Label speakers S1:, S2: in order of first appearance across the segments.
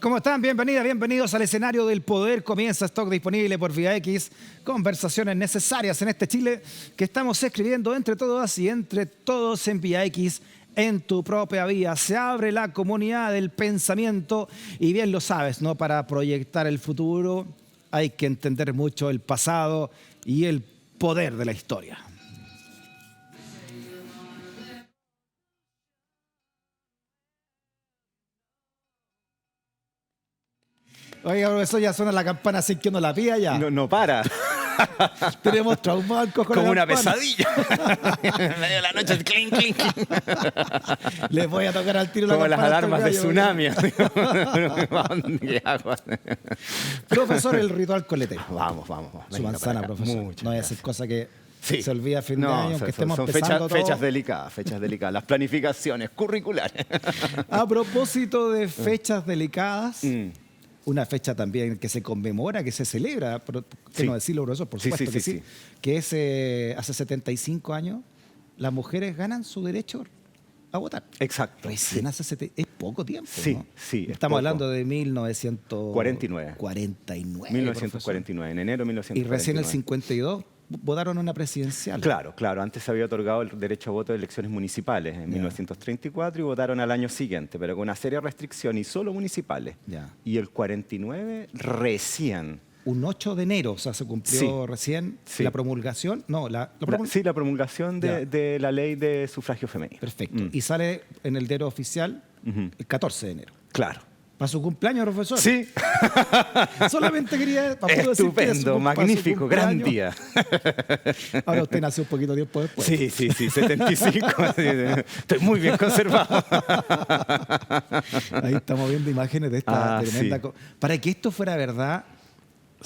S1: ¿Cómo están? Bienvenidas, bienvenidos al escenario del poder. Comienza Stock disponible por Vía X. Conversaciones necesarias en este Chile que estamos escribiendo entre todas y entre todos en Vía X. En tu propia vía se abre la comunidad del pensamiento y bien lo sabes, ¿no? Para proyectar el futuro hay que entender mucho el pasado y el poder de la historia. Oiga, profesor, ya suena la campana sin que uno la pida ya.
S2: No para.
S1: Tenemos trauma al cojo.
S2: Como una pesadilla. En medio de la noche, clink, clink.
S1: Les voy a tocar al tiro
S2: Como
S1: la
S2: las
S1: campana.
S2: alarmas de tsunami.
S1: Profesor, el ritual coletero.
S2: Vamos.
S1: Su manzana, profesor.
S2: Muchas
S1: no voy a
S2: gracias.
S1: hacer cosa que
S2: Sí.
S1: se olvida a fin de año, aunque estemos
S2: son
S1: empezando todo.
S2: fechas delicadas. Las planificaciones curriculares.
S1: A propósito de fechas delicadas, una fecha también que se conmemora, que se celebra, ¿por qué
S2: Sí.
S1: no decirlo, profesor? Por
S2: Sí,
S1: supuesto que
S2: sí.
S1: sí. Que es hace 75 años, las mujeres ganan su derecho a votar.
S2: Exacto.
S1: Recién hace es poco tiempo,
S2: Sí,
S1: ¿no?
S2: sí, es
S1: Estamos
S2: poco.
S1: hablando de 1949.
S2: 1949, en enero de 1949.
S1: Y recién el 52 votaron una presidencial.
S2: Claro. Antes se había otorgado el derecho a voto de elecciones municipales en 1934 y votaron al año siguiente, pero con una seria restricción y solo municipales.
S1: Ya.
S2: Y el 49 recién.
S1: Un 8 de enero, o sea, se cumplió
S2: Sí.
S1: recién
S2: Sí.
S1: la promulgación. No, la
S2: La promulgación
S1: Ya.
S2: de la ley de sufragio femenino.
S1: Perfecto. Y sale en el diario oficial el 14 de enero.
S2: Claro.
S1: Para su cumpleaños, profesor.
S2: Sí,
S1: Solamente quería... para puro decir que
S2: estupendo,
S1: para su
S2: magnífico, gran
S1: cumpleaños.
S2: día.
S1: Ahora usted nació un poquito tiempo después.
S2: Sí, 75. Estoy muy bien conservado.
S1: Ahí estamos viendo imágenes de esta tremenda...
S2: Sí.
S1: Para que esto fuera verdad,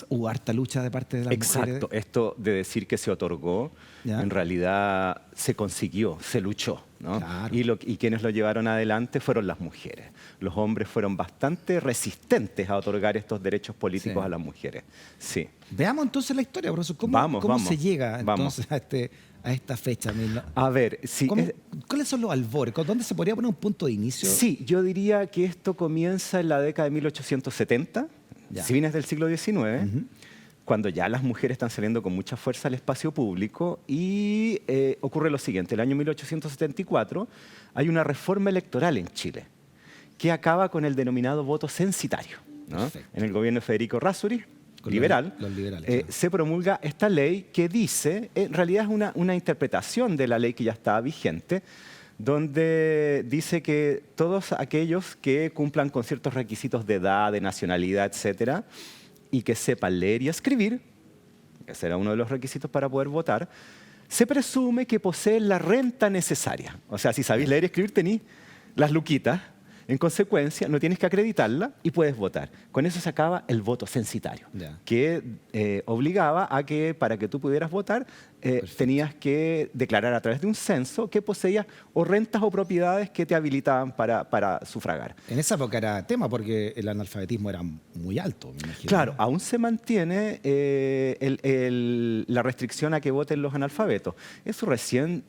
S1: hubo harta lucha de parte de las mujeres.
S2: Exacto, esto de decir que se otorgó,
S1: Ya.
S2: en realidad se consiguió, se luchó, ¿no?
S1: Claro.
S2: Y quienes lo llevaron adelante fueron las mujeres. Los hombres fueron bastante resistentes a otorgar estos derechos políticos
S1: Sí.
S2: a las mujeres. Sí.
S1: Veamos entonces la historia, profesor. ¿Cómo
S2: Vamos.
S1: se llega
S2: Vamos.
S1: entonces a esta fecha?
S2: A ver, sí.
S1: ¿Cuáles son los albores? ¿Dónde se podría poner un punto de inicio?
S2: Sí, yo diría que esto comienza en la década de 1870,
S1: Ya.
S2: si bien es del siglo XIX, cuando ya las mujeres están saliendo con mucha fuerza al espacio público y ocurre lo siguiente. El año 1874 hay una reforma electoral en Chile que acaba con el denominado voto censitario, ¿no?
S1: Perfecto.
S2: En el gobierno de Federico Razzuri,
S1: Con
S2: liberal,
S1: los liberales, claro.
S2: se promulga esta ley que dice, en realidad es una interpretación de la ley que ya estaba vigente, donde dice que todos aquellos que cumplan con ciertos requisitos de edad, de nacionalidad, etcétera, y que sepan leer y escribir, que será uno de los requisitos para poder votar, se presume que poseen la renta necesaria. O sea, si sabéis leer y escribir, tenéis las luquitas. En consecuencia, no tienes que acreditarla y puedes votar. Con eso se acaba el voto censitario,
S1: Ya.
S2: que obligaba a que para que tú pudieras votar tenías que declarar a través de un censo que poseías o rentas o propiedades que te habilitaban para sufragar.
S1: En esa época era tema porque el analfabetismo era muy alto, me imagino.
S2: Claro, aún se mantiene la restricción a que voten los analfabetos. Eso recién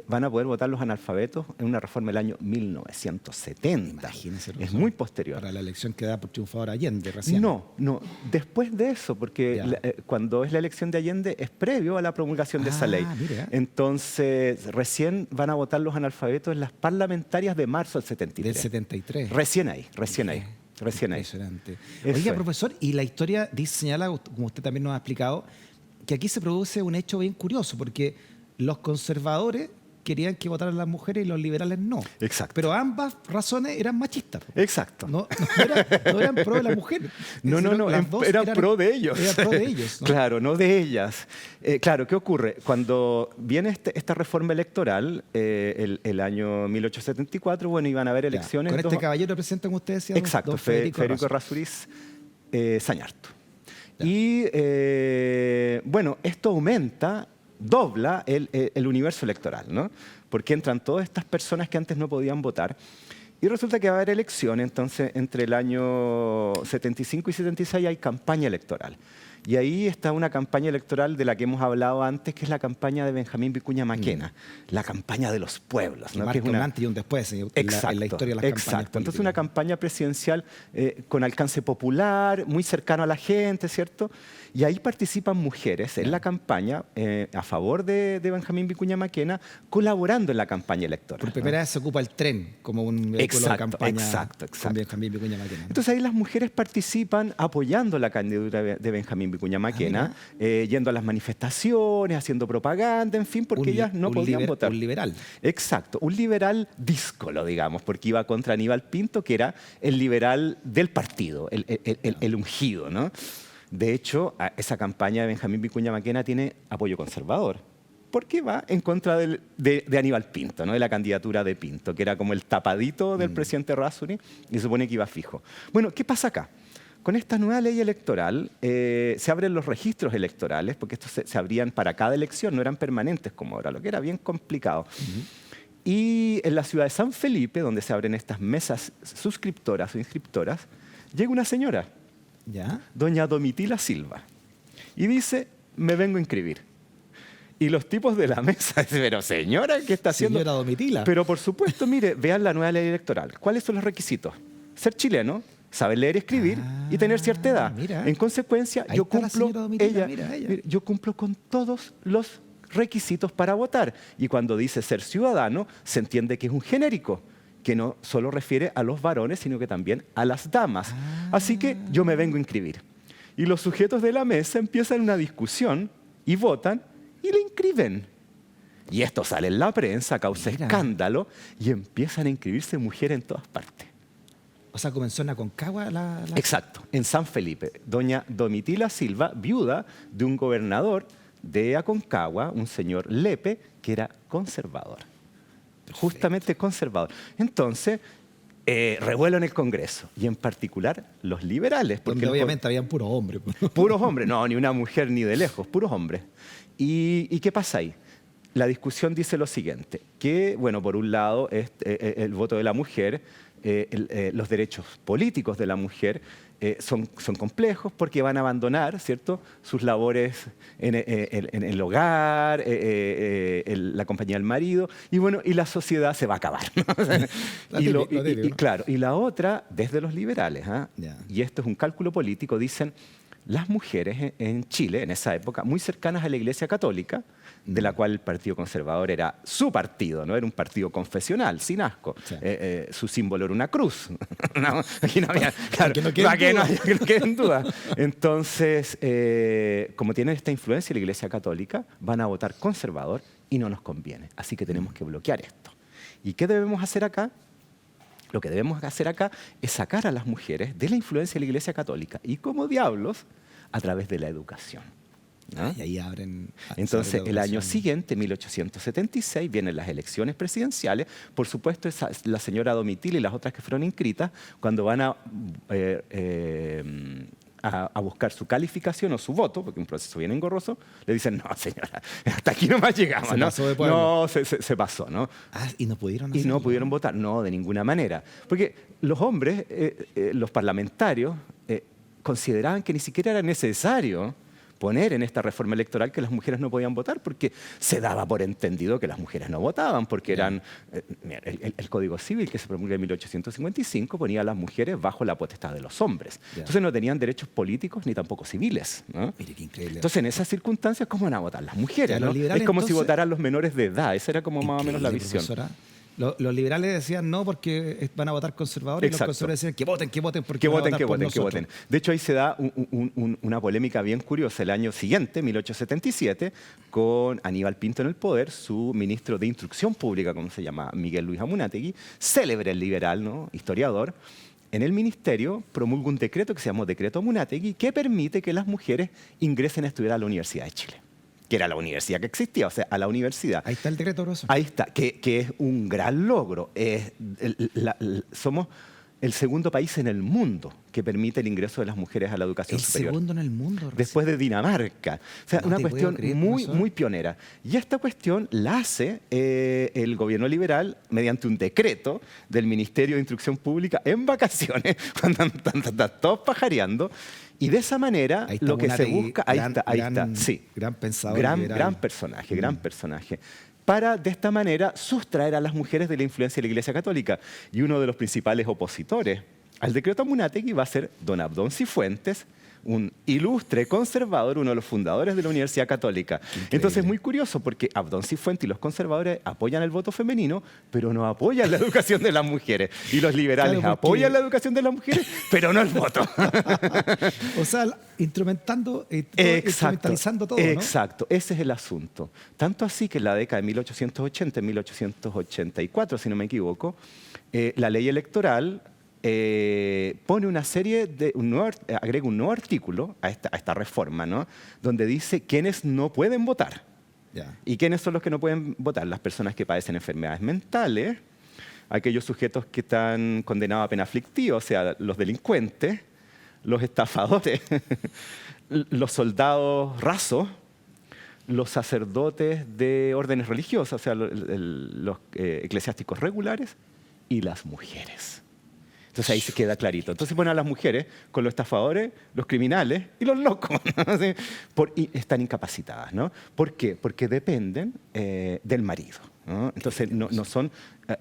S2: van a poder votar los analfabetos en una reforma del año 1970.
S1: Imagínese,
S2: Es
S1: profesor,
S2: muy posterior.
S1: para la elección que da por triunfador Allende recién.
S2: No, después de eso, porque
S1: Ya.
S2: cuando es la elección de Allende es previo a la promulgación de esa ley.
S1: Mire.
S2: Entonces, recién van a votar los analfabetos en las parlamentarias de marzo del 73.
S1: Del 73.
S2: Recién ahí.
S1: Impresionante.
S2: Eso
S1: Oiga,
S2: es.
S1: profesor, y la historia señala, como usted también nos ha explicado, que aquí se produce un hecho bien curioso, porque los conservadores querían que votaran las mujeres y los liberales no.
S2: Exacto.
S1: Pero ambas razones eran machistas.
S2: Exacto.
S1: No eran pro de la mujer.
S2: No,
S1: Las dos
S2: eran pro de ellos.
S1: Eran pro de ellos, ¿no?
S2: Claro, no de ellas. Claro, ¿qué ocurre? Cuando viene esta reforma electoral, el año 1874, bueno, iban a haber
S1: Ya.
S2: elecciones.
S1: Con este caballero presentan ustedes, decía,
S2: Exacto,
S1: don
S2: Federico
S1: Razzo.
S2: Errázuriz Sañarto.
S1: Ya.
S2: Y bueno, esto dobla el universo electoral, ¿no? Porque entran todas estas personas que antes no podían votar. Y resulta que va a haber elecciones, entonces entre el año 75 y 76 hay campaña electoral. Y ahí está una campaña electoral de la que hemos hablado antes, que es la campaña de Benjamín Vicuña Maquena, la campaña de los pueblos.
S1: Que
S2: ¿no?
S1: marca
S2: Que es
S1: un
S2: una...
S1: antes y un después en
S2: Exacto,
S1: la historia de las campañas
S2: exacto.
S1: políticas.
S2: Entonces una campaña presidencial con alcance popular, muy cercano a la gente, ¿cierto? Y ahí participan mujeres en la campaña a favor de Benjamín Vicuña Maquena, colaborando en la campaña electoral.
S1: Por primera vez se ocupa el tren como un vehículo de campaña con Benjamín Vicuña Maquena.
S2: Entonces ahí las mujeres participan apoyando la candidatura de Benjamín Vicuña Maquena, yendo a las manifestaciones, haciendo propaganda, en fin, porque ellas no podían votar.
S1: Un liberal.
S2: Exacto, un liberal díscolo, digamos, porque iba contra Aníbal Pinto, que era el liberal del partido, el ungido, ¿no? De hecho, esa campaña de Benjamín Vicuña Maquena tiene apoyo conservador, porque va en contra de Aníbal Pinto, ¿no? De la candidatura de Pinto, que era como el tapadito del presidente Errázuriz, y se supone que iba fijo. Bueno, ¿qué pasa acá? Con esta nueva ley electoral se abren los registros electorales, porque estos se abrían para cada elección, no eran permanentes como ahora, lo que era bien complicado. Y en la ciudad de San Felipe, donde se abren estas mesas suscriptoras o inscriptoras, llega una señora,
S1: ¿ya?
S2: doña Domitila Silva, y dice, me vengo a inscribir. Y los tipos de la mesa dicen, pero señora, ¿qué está haciendo?
S1: Señora Domitila.
S2: Pero por supuesto, mire, vean la nueva ley electoral. ¿Cuáles son los requisitos? Ser chileno, saber leer y escribir y tener cierta edad.
S1: Mira.
S2: En consecuencia,
S1: Ahí
S2: yo
S1: está la
S2: cumplo,
S1: señora Domitila, mira, ella.
S2: yo cumplo con todos los requisitos para votar. Y cuando dice ser ciudadano, se entiende que es un genérico, que no solo refiere a los varones, sino que también a las damas. Así que yo me vengo a inscribir. Y los sujetos de la mesa empiezan una discusión y votan y le inscriben. Y esto sale en la prensa, causa escándalo, y empiezan a inscribirse mujeres en todas partes.
S1: O sea, comenzó en Aconcagua la...
S2: Exacto, en San Felipe. Doña Domitila Silva, viuda de un gobernador de Aconcagua, un señor Lepe, que era conservador. Justamente conservador. Entonces, revuelo en el Congreso, y en particular los liberales. Porque
S1: Donde obviamente habían puros hombres.
S2: Puros hombres, no, ni una mujer ni de lejos, puros hombres. ¿Y qué pasa ahí? La discusión dice lo siguiente, que, bueno, por un lado, el voto de la mujer, los derechos políticos de la mujer son complejos porque van a abandonar, ¿cierto?, sus labores en el hogar, la compañía del marido, y bueno, y la sociedad se va a acabar, ¿no? Y la otra, desde los liberales, y esto es un cálculo político, dicen, las mujeres en Chile, en esa época, muy cercanas a la Iglesia Católica, de la cual el Partido Conservador era su partido, ¿no? Era un partido confesional, sin asco. Sí. Su símbolo era una cruz. Aquí no había, claro, que no quede en duda. Entonces, como tienen esta influencia de la Iglesia Católica, van a votar conservador y no nos conviene. Así que tenemos que bloquear esto. ¿Y qué debemos hacer acá? Lo que debemos hacer acá es sacar a las mujeres de la influencia de la Iglesia Católica. ¿Y como diablos? A través de la educación. ¿No?
S1: Y ahí abren.
S2: Entonces, el año siguiente, 1876, vienen las elecciones presidenciales. Por supuesto, la señora Domitila y las otras que fueron inscritas, cuando van a buscar su calificación o su voto, porque es un proceso bien engorroso, le dicen, no, señora, hasta aquí nomás llegamos. Se pasó de pueblo. No, se pasó, ¿no?
S1: ¿Y no pudieron
S2: hacerlo? Y no pudieron votar, no, de ninguna manera. Porque los hombres, los parlamentarios, consideraban que ni siquiera era necesario poner en esta reforma electoral que las mujeres no podían votar, porque se daba por entendido que las mujeres no votaban, porque eran... el Código Civil que se promulga en 1855 ponía a las mujeres bajo la potestad de los hombres. Entonces no tenían derechos políticos ni tampoco civiles, ¿no?
S1: Mire, qué increíble.
S2: Entonces en esas circunstancias, ¿cómo van a votar las mujeres? ¿No? Es como
S1: entonces,
S2: si votaran los menores de edad. Esa era como más o menos la visión.
S1: Profesora. Los liberales decían no porque van a votar conservadores.
S2: Exacto.
S1: Y los conservadores decían que voten porque
S2: que
S1: van
S2: voten,
S1: a votar por nosotros.
S2: De hecho, ahí se da una polémica bien curiosa el año siguiente, 1877, con Aníbal Pinto en el poder, su ministro de Instrucción Pública, como se llama, Miguel Luis Amunátegui, célebre liberal, ¿no?, historiador. En el ministerio promulga un decreto que se llamó Decreto Amunátegui, que permite que las mujeres ingresen a estudiar a la Universidad de Chile, que era la universidad que existía, o sea, a la universidad.
S1: Ahí está el decreto, profesor.
S2: Ahí está, que es un gran logro. Somos el segundo país en el mundo que permite el ingreso de las mujeres a la educación superior.
S1: El segundo en el mundo.
S2: Después de Dinamarca. O sea, una cuestión muy pionera. Y esta cuestión la hace el gobierno liberal mediante un decreto del Ministerio de Instrucción Pública en vacaciones, cuando están todos pajareando. Y de esa manera,
S1: Ahí está
S2: lo que se
S1: Munategui,
S2: busca, ahí está, sí.
S1: Gran pensador.
S2: Gran
S1: liberal.
S2: personaje, gran personaje. Para, de esta manera, sustraer a las mujeres de la influencia de la Iglesia Católica. Y uno de los principales opositores al decreto Munategui va a ser don Abdón Cifuentes, un ilustre conservador, uno de los fundadores de la Universidad Católica. Entonces es muy curioso porque Abdón Cifuentes y los conservadores apoyan el voto femenino, pero no apoyan la educación de las mujeres. Y los liberales
S1: Claro, porque-
S2: apoyan la educación de las mujeres, pero no el voto.
S1: O sea, instrumentalizando todo, ¿no?
S2: Exacto, ese es el asunto. Tanto así que en la década de 1880, 1884, si no me equivoco, la ley electoral pone una serie de, agrega un nuevo artículo a esta reforma, ¿no? Donde dice quiénes no pueden votar.
S1: Ya.
S2: ¿Y quiénes son los que no pueden votar? Las personas que padecen enfermedades mentales, aquellos sujetos que están condenados a pena aflictiva, o sea, los delincuentes, los estafadores, los soldados rasos, los sacerdotes de órdenes religiosas, o sea, los eclesiásticos regulares y las mujeres. Entonces ahí se queda clarito. Entonces ponen a las mujeres con los estafadores, los criminales y los locos. ¿No? Sí, y están incapacitadas, ¿no? ¿Por qué? Porque dependen del marido, ¿no? Entonces no son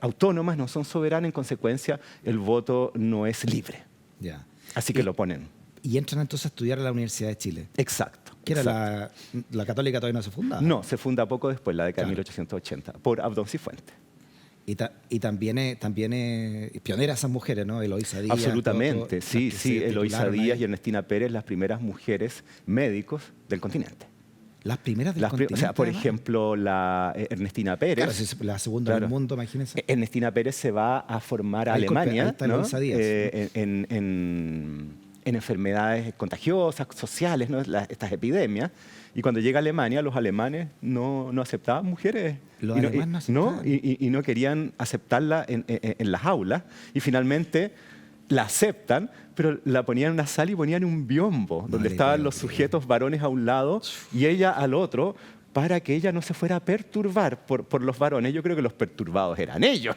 S2: autónomas, no son soberanas, en consecuencia el voto no es libre.
S1: Ya.
S2: Así que lo ponen.
S1: Y entran entonces a estudiar a la Universidad de Chile.
S2: Exacto.
S1: Que era
S2: exacto.
S1: la católica todavía no se fundaba.
S2: No, se funda poco después, la década de
S1: Claro.
S2: 1880, por Abdón Cifuentes.
S1: Y también pioneras esas mujeres, ¿no? Eloísa Díaz.
S2: Absolutamente, sí,
S1: las que
S2: sí.
S1: se
S2: Eloísa
S1: titularon
S2: Díaz
S1: ahí.
S2: y Ernestina Pérez, las primeras mujeres médicos del continente.
S1: Las primeras del
S2: O
S1: continente.
S2: sea, por
S1: además.
S2: ejemplo, la Ernestina Pérez.
S1: Claro, si es la segunda
S2: Claro.
S1: del mundo, imagínense.
S2: Ernestina Pérez se va a formar a
S1: Ahí
S2: Alemania,
S1: está
S2: ¿no?
S1: Eloísa Díaz,
S2: En enfermedades contagiosas, sociales, ¿no? Estas epidemias. Y cuando llega a Alemania, los alemanes no aceptaban mujeres.
S1: Los
S2: Y no-
S1: alemanes
S2: y-
S1: no
S2: no,
S1: aceptaban.
S2: y no querían aceptarla en las aulas. Y finalmente la aceptan, pero la ponían en una sala y ponían un biombo, donde
S1: Vale,
S2: estaban
S1: pero
S2: los
S1: qué-
S2: sujetos varones a un lado y ella al otro, para que ella no se fuera a perturbar por los varones. Yo creo que los perturbados eran ellos,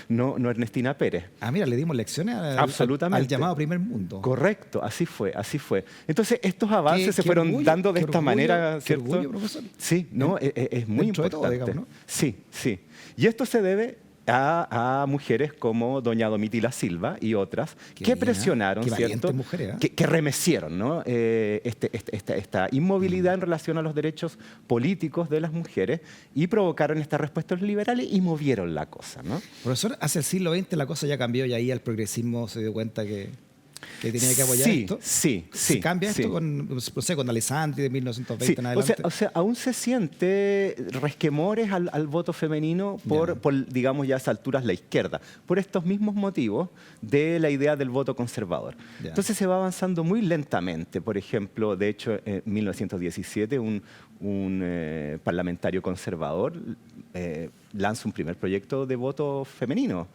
S2: no Ernestina Pérez.
S1: Ah, mira, le dimos lecciones
S2: Absolutamente.
S1: al llamado primer mundo.
S2: Correcto, así fue, así fue. Entonces, estos avances se
S1: Qué
S2: fueron
S1: orgullo,
S2: dando de
S1: qué
S2: esta
S1: orgullo,
S2: manera,
S1: qué
S2: ¿cierto?
S1: orgullo, profesor.
S2: Sí, no, es muy
S1: Dentro de todo,
S2: importante.
S1: digamos, ¿no?
S2: Sí, sí. Y esto se debe a mujeres como doña Domitila Silva y otras
S1: Qué
S2: que
S1: bien,
S2: presionaron,
S1: qué
S2: ¿cierto?
S1: valientes mujeres, ¿eh?
S2: Que remecieron, ¿no? Esta inmovilidad en relación a los derechos políticos de las mujeres y provocaron estas respuestas liberales y movieron la cosa, ¿no?
S1: Profesor, hacia el siglo XX la cosa ya cambió y ahí el progresismo se dio cuenta que tenía que apoyar
S2: Sí,
S1: esto.
S2: sí,
S1: ¿Se
S2: sí,
S1: cambia
S2: sí.
S1: esto con Alessandri de 1920
S2: Sí,
S1: en
S2: o
S1: adelante?
S2: sea, aún se siente resquemores al voto femenino
S1: Ya.
S2: por, digamos, ya a esas alturas la izquierda, por estos mismos motivos de la idea del voto conservador.
S1: Ya.
S2: Entonces se va avanzando muy lentamente. Por ejemplo, de hecho, en 1917 un parlamentario conservador lanza un primer proyecto de voto femenino.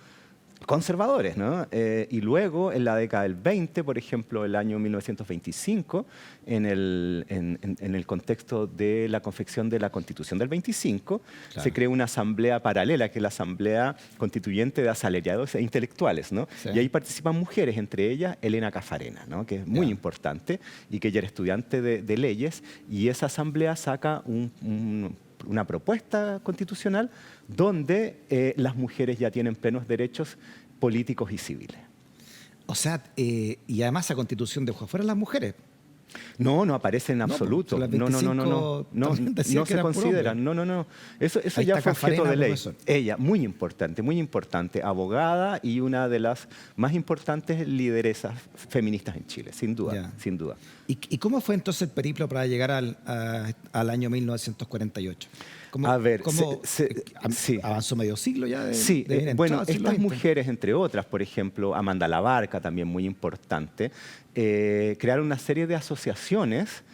S2: Conservadores, ¿no? Y luego, en la década del 20, por ejemplo, el año 1925, en el contexto de la confección de la Constitución del 25,
S1: Claro.
S2: se crea una asamblea paralela, que es la Asamblea Constituyente de Asalariados e Intelectuales, ¿no?
S1: Sí.
S2: Y ahí participan mujeres, entre ellas Elena Cafarena, ¿no? Que es muy
S1: Ya.
S2: importante y que ella era estudiante de leyes, y esa asamblea saca una propuesta constitucional donde las mujeres ya tienen plenos derechos políticos y civiles.
S1: O sea, y además la constitución dejó afuera a las mujeres.
S2: No aparece en
S1: No,
S2: absoluto.
S1: pues, las
S2: No
S1: 25 también decían
S2: no
S1: que
S2: se
S1: eran puro
S2: consideran. No. Eso
S1: Ahí
S2: ya
S1: está
S2: fue objeto
S1: Cafarena,
S2: de ley.
S1: profesor.
S2: Ella, muy importante, abogada y una de las más importantes lideresas feministas en Chile, sin duda,
S1: Ya.
S2: sin duda.
S1: ¿Y cómo fue entonces el periplo para llegar al año 1948?
S2: A ver,
S1: sí. Avanzó medio siglo ya de
S2: Sí,
S1: de bien
S2: bueno,
S1: entrado al siglo
S2: estas
S1: XX.
S2: mujeres, entre otras, por ejemplo, Amanda Labarca, también muy importante, crearon una serie de asociaciones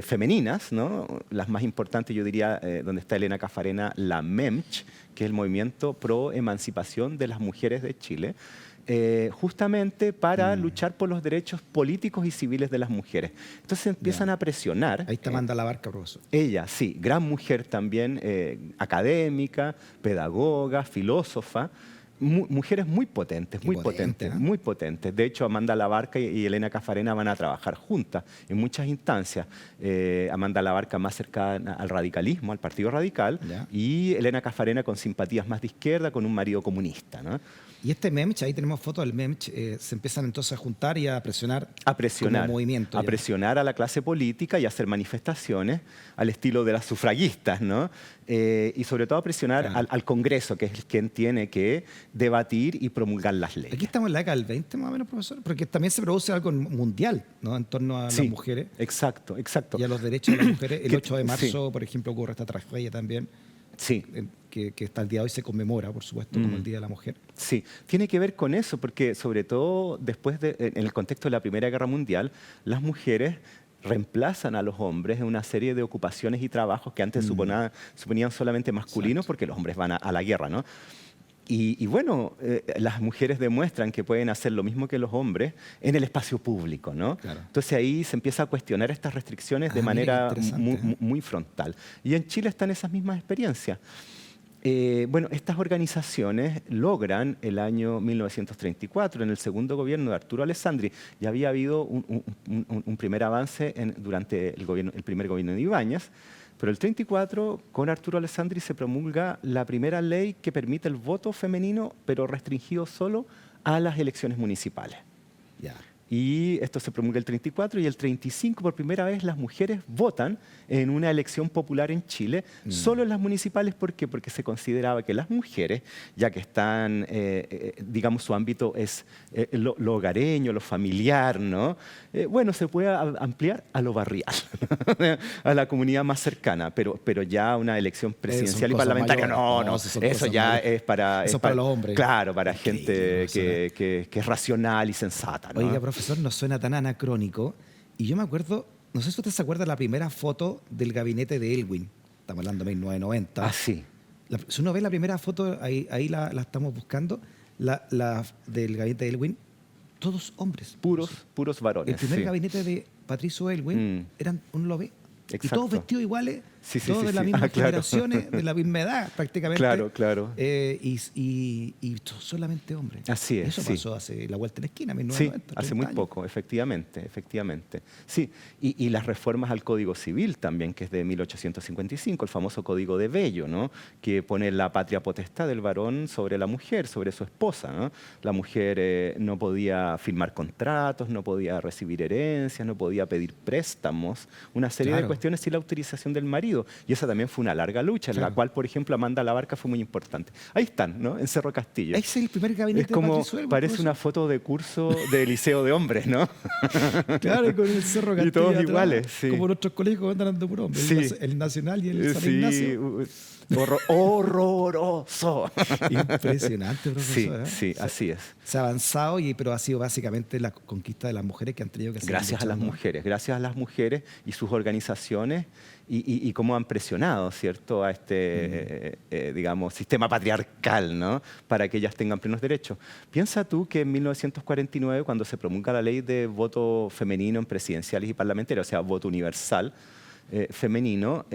S2: femeninas, ¿no? Las más importantes, yo diría, donde está Elena Cafarena, la MEMCH, que es el Movimiento Pro Emancipación de las Mujeres de Chile, justamente para luchar por los derechos políticos y civiles de las mujeres. Entonces empiezan a presionar.
S1: Ahí está Amanda Labarca, profesor.
S2: Ella, sí, gran mujer también, académica, pedagoga, filósofa, mujeres muy potentes,
S1: Qué
S2: muy
S1: potente,
S2: potentes,
S1: ¿eh?
S2: muy potentes. De hecho, Amanda Labarca y Elena Cafarena van a trabajar juntas en muchas instancias. Amanda Labarca más cercana al radicalismo, al Partido Radical,
S1: Ya.
S2: y Elena Cafarena con simpatías más de izquierda, con un marido comunista, ¿no?
S1: Y este Memch, ahí tenemos fotos del Memch, se empiezan entonces a juntar y a presionar
S2: A
S1: como
S2: presionar,
S1: movimiento.
S2: a
S1: Ya.
S2: presionar a la clase política y a hacer manifestaciones al estilo de las sufragistas, ¿no? Y sobre todo a presionar
S1: Claro.
S2: al Congreso, que es quien tiene que debatir y promulgar las leyes.
S1: Aquí estamos en la década del 20, más o menos, profesor, porque también se produce algo mundial, ¿no? En torno a
S2: Sí,
S1: las mujeres
S2: exacto, exacto.
S1: y a los derechos de las mujeres. El
S2: Que-
S1: 8 de
S2: sí.
S1: marzo, por ejemplo, ocurre esta tragedia también,
S2: Sí,
S1: que hasta el día de hoy se conmemora, por supuesto, como el Día de la Mujer.
S2: sí. Tiene que ver con eso, porque sobre todo en el contexto de la Primera Guerra Mundial, las mujeres reemplazan a los hombres en una serie de ocupaciones y trabajos que antes suponían solamente masculinos,
S1: Exacto.
S2: porque los hombres van a la guerra, ¿no? Y bueno, las mujeres demuestran que pueden hacer lo mismo que los hombres en el espacio público, ¿no?
S1: Claro.
S2: Entonces ahí se empieza a cuestionar estas restricciones de
S1: Ah, mira, qué
S2: manera
S1: interesante, ¿eh?
S2: muy frontal. Y en Chile están esas mismas experiencias. Bueno, estas organizaciones logran el año 1934, en el segundo gobierno de Arturo Alessandri, ya había habido un primer avance durante el primer gobierno de Ibáñez, pero el 34, con Arturo Alessandri, se promulga la primera ley que permite el voto femenino, pero restringido solo a las elecciones municipales.
S1: Ya.
S2: Y esto se promulga el 34 y el 35 por primera vez las mujeres votan en una elección popular en Chile, solo en las municipales. ¿Por qué? Porque se consideraba que las mujeres, ya que están, digamos, su ámbito es lo hogareño, lo familiar, ¿no? Bueno, se puede ampliar a lo barrial, a la comunidad más cercana, pero ya una elección presidencial y
S1: cosas
S2: parlamentaria,
S1: mayores.
S2: no,
S1: Eso son
S2: eso
S1: cosas
S2: ya
S1: mayores.
S2: es para...
S1: Eso es para los hombres.
S2: Claro, para
S1: Increíble,
S2: gente
S1: eso,
S2: que es racional y sensata, ¿no?
S1: Oiga, profesor, no suena tan anacrónico. Y yo me acuerdo, no sé si usted se acuerda la primera foto del gabinete de Elwin. Estamos hablando de 1990.
S2: Ah, sí.
S1: Si uno ve la primera foto, ahí la estamos buscando, la del gabinete de Elwin, todos hombres.
S2: Puros varones.
S1: El primer
S2: sí.
S1: gabinete de Patricio Elwin eran un lo ve. Y
S2: Exacto.
S1: todos vestidos iguales,
S2: Sí, sí,
S1: todos
S2: sí,
S1: de las
S2: sí.
S1: mismas
S2: Ah, claro.
S1: generaciones, de la misma edad prácticamente.
S2: Claro, claro.
S1: Y solamente hombres.
S2: Así es,
S1: Eso
S2: sí.
S1: pasó hace la vuelta de la esquina,
S2: Sí,
S1: 1990.
S2: hace
S1: 30
S2: muy
S1: años.
S2: poco, efectivamente, efectivamente. Sí, y las reformas al Código Civil también, que es de 1855, el famoso Código de Bello, ¿no? Que pone la patria potestad del varón sobre la mujer, sobre su esposa, ¿no? La mujer no podía firmar contratos, no podía recibir herencias, no podía pedir préstamos, una serie de
S1: Claro.
S2: cuestiones sin la autorización del marido. Y esa también fue una larga lucha, en
S1: Claro.
S2: la cual, por ejemplo, Amanda Labarca fue muy importante. Ahí están, ¿no? En Cerro Castillo.
S1: Ese es el primer gabinete
S2: Es como,
S1: de Patricio Elwin.
S2: parece
S1: profesor.
S2: una foto de curso de liceo de hombres, ¿no?
S1: Claro, y con el Cerro Castillo
S2: Y todos
S1: atrás,
S2: iguales, sí.
S1: Como nuestros colegios andan andando por hombres.
S2: Sí.
S1: El Nacional y el San
S2: Sí,
S1: Ignacio.
S2: horroroso.
S1: Impresionante,
S2: Sí,
S1: profesor. ¿eh?
S2: sí, así es.
S1: Se ha avanzado, pero ha sido básicamente la conquista de las mujeres que han tenido que seguir
S2: Gracias a las
S1: luchando.
S2: mujeres y sus organizaciones y cómo han presionado, ¿cierto?, a este, digamos, sistema patriarcal, ¿no?, para que ellas tengan plenos derechos. Piensa tú que en 1949, cuando se promulga la ley de voto femenino en presidenciales y parlamentarias, o sea, voto universal femenino,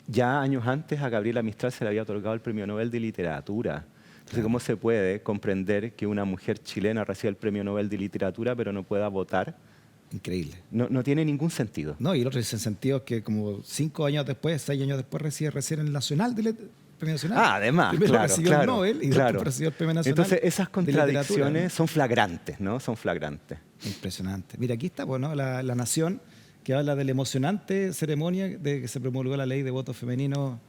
S2: ya años antes a Gabriela Mistral se le había otorgado el Premio Nobel de Literatura. Entonces, ¿cómo se puede comprender que una mujer chilena reciba el Premio Nobel de Literatura pero no pueda votar?
S1: Increíble.
S2: No tiene ningún sentido.
S1: No, y el otro es en sentido es que como 5 años después, 6 años después recibe recién el Nacional del Premio Nacional.
S2: Ah, además,
S1: Primero
S2: claro,
S1: recibió
S2: claro,
S1: el Nobel y
S2: claro.
S1: después recibió el Premio Nacional.
S2: Entonces, esas
S1: de Literatura,
S2: contradicciones son flagrantes, ¿no? Son flagrantes.
S1: ¿no? Impresionante. Mira, aquí está, bueno, la Nación, que habla de la emocionante ceremonia de que se promulgó la ley de voto femenino,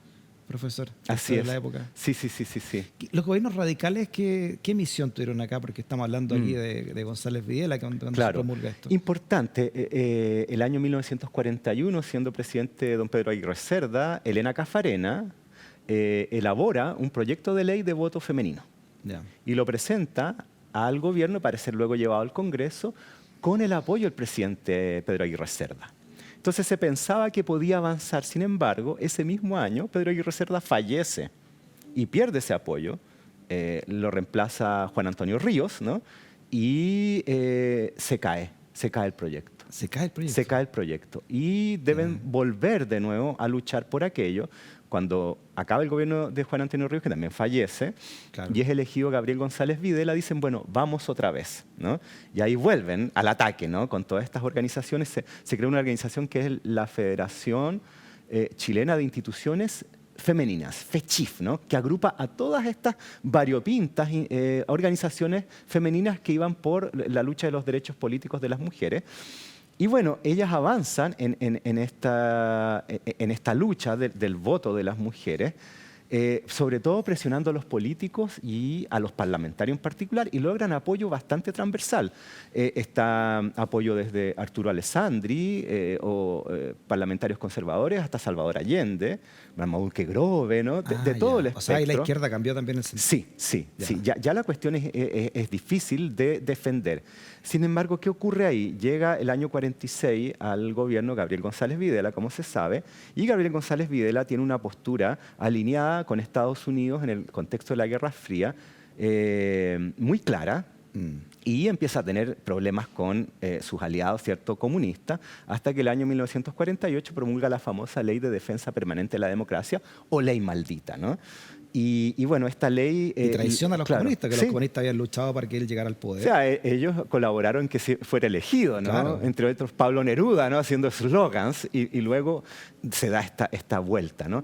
S1: profesor.
S2: Así
S1: de
S2: es.
S1: la época.
S2: Sí.
S1: Los gobiernos radicales, ¿qué misión tuvieron acá? Porque estamos hablando aquí de González Videla, cuando se
S2: Claro.
S1: promulga esto.
S2: Importante, el año 1941, siendo presidente don Pedro Aguirre Cerda, Elena Cafarena elabora un proyecto de ley de voto femenino
S1: Ya.
S2: y lo presenta al gobierno para ser luego llevado al Congreso con el apoyo del presidente Pedro Aguirre Cerda. Entonces se pensaba que podía avanzar, sin embargo, ese mismo año Pedro Aguirre Cerda fallece y pierde ese apoyo, lo reemplaza Juan Antonio Ríos, ¿no? Y se cae el proyecto.
S1: Se cae el proyecto.
S2: Se cae el proyecto y deben volver de nuevo a luchar por aquello. Cuando acaba el gobierno de Juan Antonio Ríos, que también fallece,
S1: Claro.
S2: y es elegido Gabriel González Videla, dicen, bueno, vamos otra vez, ¿no? Y ahí vuelven al ataque, ¿no? Con todas estas organizaciones. Se crea una organización que es la Federación Chilena de Instituciones Femeninas, FECHIF, ¿no? Que agrupa a todas estas variopintas organizaciones femeninas que iban por la lucha de los derechos políticos de las mujeres. Y bueno, ellas avanzan en esta lucha del voto de las mujeres, sobre todo presionando a los políticos y a los parlamentarios en particular, y logran apoyo bastante transversal. Está apoyo desde Arturo Alessandri, parlamentarios conservadores, hasta Salvador Allende, Maudke Grove, ¿no? De todo el espectro.
S1: O sea, y la izquierda cambió también el sentido.
S2: Sí. Ya la cuestión es difícil de defender. Sin embargo, ¿qué ocurre ahí? Llega el año 46 al gobierno Gabriel González Videla, como se sabe, y Gabriel González Videla tiene una postura alineada con Estados Unidos en el contexto de la Guerra Fría, muy clara, y empieza a tener problemas con sus aliados, ¿cierto?, comunistas, hasta que el año 1948 promulga la famosa Ley de Defensa Permanente de la Democracia, o Ley Maldita, ¿no? Y bueno, esta ley...
S1: Y traiciona a los comunistas, que
S2: sí.
S1: los comunistas habían luchado para que él llegara al poder.
S2: O sea, ellos colaboraron en que fuera elegido, ¿no?
S1: Claro.
S2: Entre otros Pablo Neruda, ¿no? Haciendo slogans, y luego se da esta vuelta, ¿no?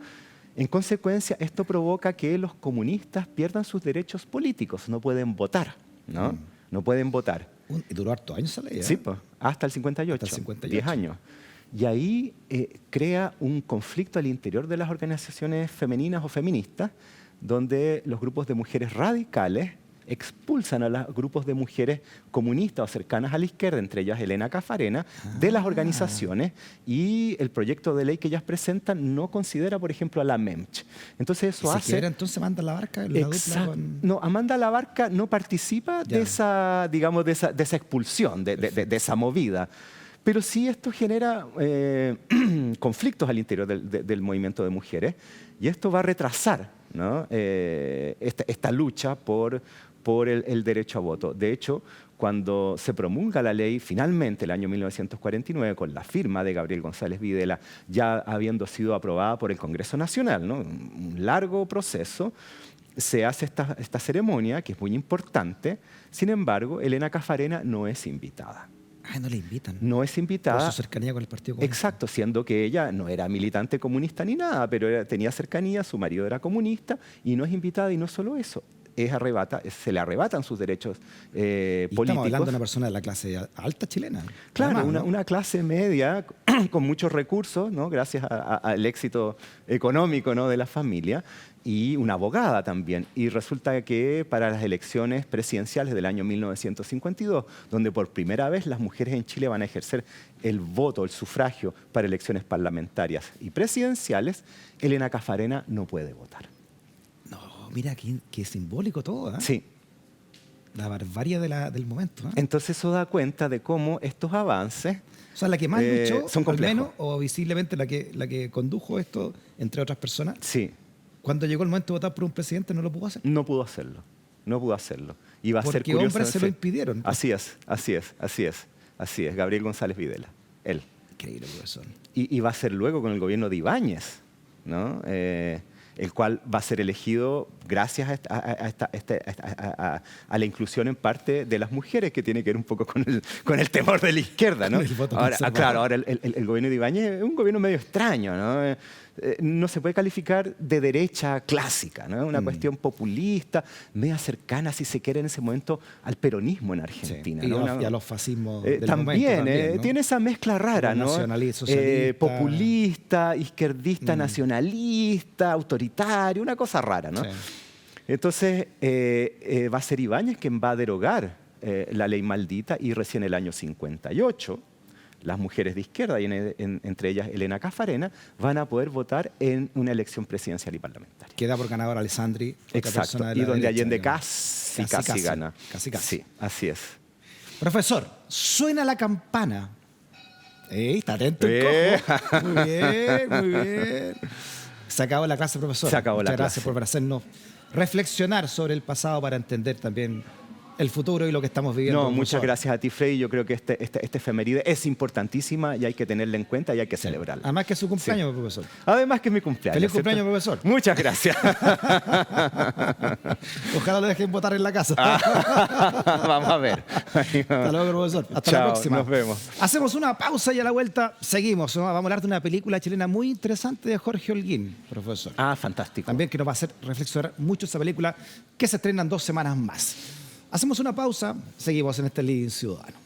S2: En consecuencia, esto provoca que los comunistas pierdan sus derechos políticos, no pueden votar, ¿no? No pueden votar.
S1: Y duró hartos años esa ley, ¿eh?
S2: Sí, pues, hasta el 58,
S1: Hasta el 58.
S2: 10 años. Y ahí crea un conflicto al interior de las organizaciones femeninas o feministas, donde los grupos de mujeres radicales expulsan a los grupos de mujeres comunistas o cercanas a la izquierda, entre ellas Elena Cafarena, de las organizaciones, y el proyecto de ley que ellas presentan no considera, por ejemplo, a la MEMCH. Entonces eso hace...
S1: Siquiera entonces Amanda Labarca, la dupla con...
S2: No, Amanda Labarca no participa de esa, digamos, de esa expulsión, de esa movida. Pero sí esto genera conflictos al interior del movimiento de mujeres, y esto va a retrasar, ¿no? esta lucha por el derecho a voto. De hecho, cuando se promulga la ley, finalmente, el año 1949, con la firma de Gabriel González Videla, ya habiendo sido aprobada por el Congreso Nacional, ¿no? Un largo proceso, se hace esta ceremonia, que es muy importante. Sin embargo, Elena Cafarena no es invitada.
S1: No le invitan.
S2: No es invitada.
S1: Por su cercanía con el Partido Comunista.
S2: Exacto, siendo que ella no era militante comunista ni nada, pero tenía cercanía, su marido era comunista, y no es invitada. Y no solo eso, se le arrebatan sus derechos políticos.
S1: Estamos hablando de una persona de la clase alta chilena.
S2: Claro,
S1: Además, ¿no?
S2: una clase media con muchos recursos, ¿no? Gracias al éxito económico, ¿no?, de la familia, y una abogada también. Y resulta que para las elecciones presidenciales del año 1952, donde por primera vez las mujeres en Chile van a ejercer el voto, el sufragio para elecciones parlamentarias y presidenciales, Elena Cafarena no puede votar.
S1: No, mira, qué simbólico todo, ¿eh?
S2: Sí.
S1: La barbarie del momento, ¿eh?
S2: Entonces eso da cuenta de cómo estos avances...
S1: O sea, la que más luchó,
S2: son
S1: al
S2: complejos.
S1: menos, o visiblemente la que condujo esto, entre otras personas,
S2: Sí.
S1: cuando llegó el momento de votar por un presidente no lo pudo hacer.
S2: No pudo hacerlo. No pudo hacerlo. Y va a ser
S1: Porque
S2: curioso.
S1: hombres se lo impidieron.
S2: Así es. Gabriel González Videla. Él.
S1: Increíble, profesor.
S2: Y va a ser luego con el gobierno de Ibáñez, ¿no? El cual va a ser elegido gracias a la inclusión en parte de las mujeres, que tiene que ver un poco con el temor de la izquierda, ¿no?
S1: El voto
S2: Ahora,
S1: conservador.
S2: claro, ahora el gobierno de Ibáñez es un gobierno medio extraño, ¿no? No se puede calificar de derecha clásica, ¿no? Una cuestión populista, media cercana, si se quiere, en ese momento al peronismo en Argentina.
S1: Sí.
S2: ¿no?
S1: Y a los fascismos del
S2: También,
S1: momento, ¿no?
S2: tiene esa mezcla rara, ¿no?
S1: Nacionalista, socialista.
S2: Populista, izquierdista, nacionalista, autoritario, una cosa rara, ¿no?
S1: Sí.
S2: Entonces, va a ser Ibáñez quien va a derogar la ley maldita, y recién el año 58, las mujeres de izquierda, y entre ellas Elena Cafarena, van a poder votar en una elección presidencial y parlamentaria.
S1: Queda por ganador Alessandri. otra
S2: Exacto,
S1: persona de
S2: y
S1: la
S2: donde
S1: derecha,
S2: Allende
S1: digamos.
S2: casi gana.
S1: Casi.
S2: Sí, así es.
S1: Profesor, suena la campana. Está atento el cojo. Muy bien. Se acabó la clase, profesor.
S2: Se acabó la
S1: Muchas gracias
S2: clase.
S1: por hacernos reflexionar sobre el pasado para entender también el futuro y lo que estamos viviendo.
S2: No, muchas
S1: profesor.
S2: gracias a ti, Freddy. Yo creo que este efeméride es importantísima y hay que tenerla en cuenta y hay que celebrarla.
S1: Además que es su cumpleaños, profesor.
S2: Además que es mi cumpleaños.
S1: Feliz
S2: ¿cierto?
S1: cumpleaños, profesor.
S2: Muchas gracias.
S1: Ojalá lo dejen votar en la casa.
S2: Vamos a ver.
S1: Hasta luego, profesor. Hasta la
S2: Chao,
S1: próxima.
S2: nos vemos.
S1: Hacemos una pausa y a la vuelta seguimos, ¿no? Vamos a hablar de una película chilena muy interesante de Jorge Holguín, profesor.
S2: Fantástico.
S1: También que nos va a hacer reflexionar mucho esa película que se estrena en 2 semanas más. Hacemos una pausa, seguimos en este Living Ciudadano.